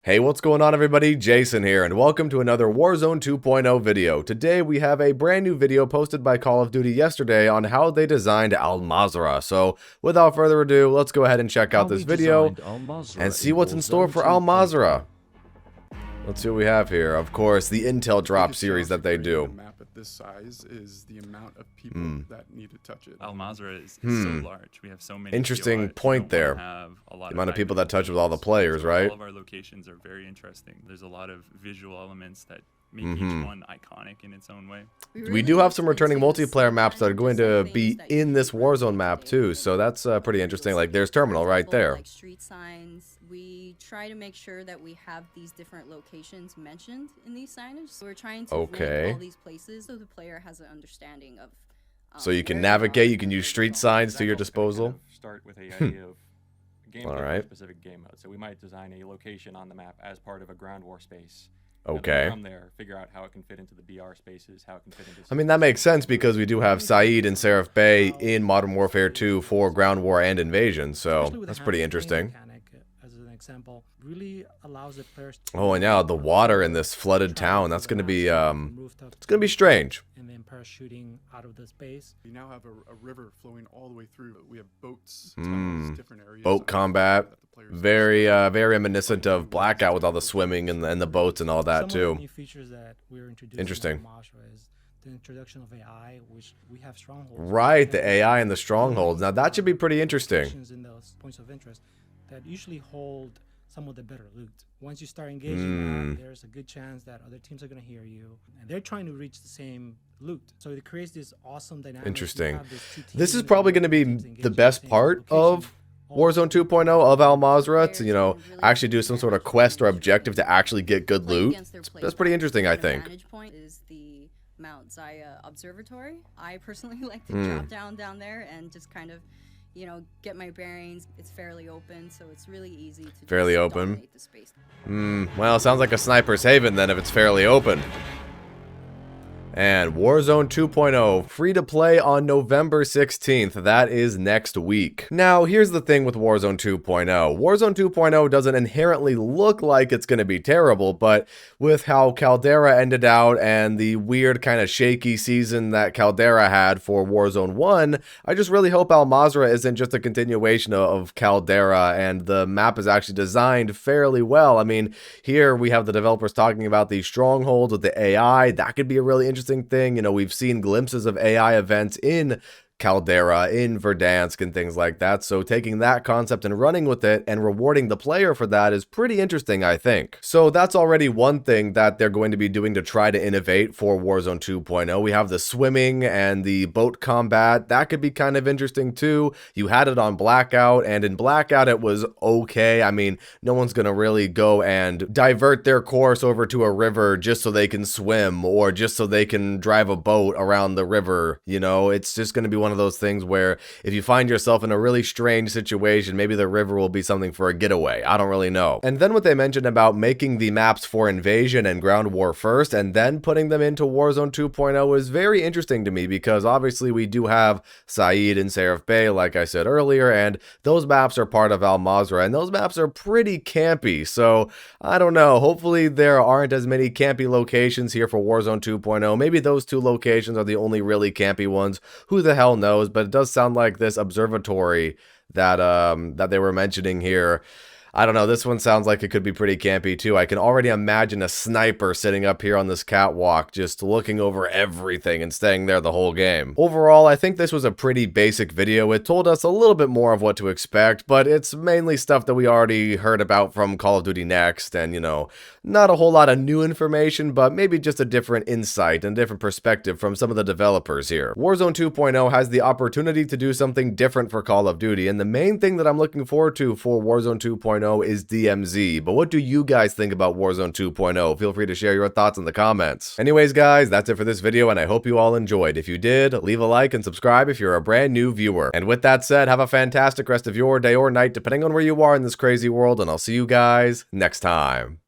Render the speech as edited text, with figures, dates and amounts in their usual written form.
Hey, what's going on everybody? Jason here, and welcome to another Warzone 2.0 video. Today we have a brand new video posted by Call of Duty yesterday on how they designed Mazrah. So without further ado, let's go ahead and check out this video and see what's in store for Mazrah. Let's see what we have here. Of course, the Intel Drop series that they do. Map at this size is the amount of people that need to touch it. Mazrah is so large. We have so many. Interesting point there. The amount of people that touch it with all the players, right? All of our locations are very interesting. There's a lot of visual elements that make each one iconic in its own way. We do have some returning multiplayer maps that are going to be in this Warzone map too, so that's pretty interesting. Like there's Terminal right there. Like street signs, we try to make sure that we have these different locations mentioned in these signage. So we're trying to rank all these places so the player has an understanding of. So you can navigate. You can use street signs to your disposal. Start with a idea of game specific game mode. So we might design a location on the map as part of a ground war space. Okay. From there, figure out how it can fit into the BR spaces, how it can fit into. I mean, that makes sense because we do have Saeed and Seraph Bay in Modern Warfare 2 for ground war and invasion, so that's pretty interesting. As an example, really allows the players to oh, and yeah, the water in this flooded town, that's gonna be it's gonna be strange. And then parachuting out of the space. We now have a river flowing all the way through. We have boats, tunnels, different areas. Boat combat. Very reminiscent of Blackout with all the swimming and the boats and all that too. Some of the new features that we're introducing Interesting. in Mazrah is the introduction of AI, which we have strongholds. Right, the AI and the strongholds. Now that should be pretty interesting. In those points of interest that usually hold some of the better loot. Once you start engaging, there's a good chance that other teams are going to hear you, and they're trying to reach the same loot. So it creates this awesome dynamic. Interesting. This is probably going to be the best part of Warzone 2.0 of Mazrah, to, you know, actually do some sort of quest or objective to actually get good loot. That's pretty interesting, I think. Point is the Mount Zaya Observatory. I personally like to drop down there and just kind of, you know, get my bearings. It's fairly open, so it's really easy to fairly just open. dominate the space. Well, it sounds like a sniper's haven then if it's fairly open. And Warzone 2.0, free to play on November 16th. That is next week. Now, here's the thing with Warzone 2.0. Warzone 2.0 doesn't inherently look like it's going to be terrible, but with how Caldera ended out and the weird kind of shaky season that Caldera had for Warzone 1, I just really hope Mazrah isn't just a continuation of Caldera and the map is actually designed fairly well. I mean, here we have the developers talking about these strongholds with the AI. That could be a really interesting thing. You know, we've seen glimpses of AI events in Caldera, in Verdansk, and things like that. So taking that concept and running with it and rewarding the player for that is pretty interesting, I think. So that's already one thing that they're going to be doing to try to innovate for Warzone 2.0. We have the swimming and the boat combat. That could be kind of interesting too. You had it on Blackout, and in Blackout it was okay. I mean, no one's gonna really go and divert their course over to a river just so they can swim or just so they can drive a boat around the river. You know, it's just gonna be one of those things where if you find yourself in a really strange situation, maybe the river will be something for a getaway. I don't really know. And then what they mentioned about making the maps for invasion and ground war first and then putting them into Warzone 2.0 is very interesting to me because obviously we do have Saeed and Seraph Bay, like I said earlier, and those maps are part of Mazrah, and those maps are pretty campy. So I don't know. Hopefully there aren't as many campy locations here for Warzone 2.0. Maybe those two locations are the only really campy ones. Who the hell knows? But it does sound like this observatory that that they were mentioning here, I don't know, this one sounds like it could be pretty campy too. I can already imagine a sniper sitting up here on this catwalk just looking over everything and staying there the whole game. Overall, I think this was a pretty basic video. It told us a little bit more of what to expect, but it's mainly stuff that we already heard about from Call of Duty Next, and you know, not a whole lot of new information, but maybe just a different insight and different perspective from some of the developers here. Warzone 2.0 has the opportunity to do something different for Call of Duty, and the main thing that I'm looking forward to for Warzone 2.0 is DMZ. But what do you guys think about Warzone 2.0? Feel free to share your thoughts in the comments. Anyways, guys, that's it for this video, and I hope you all enjoyed. If you did, leave a like and subscribe if you're a brand new viewer. And with that said, have a fantastic rest of your day or night, depending on where you are in this crazy world, and I'll see you guys next time.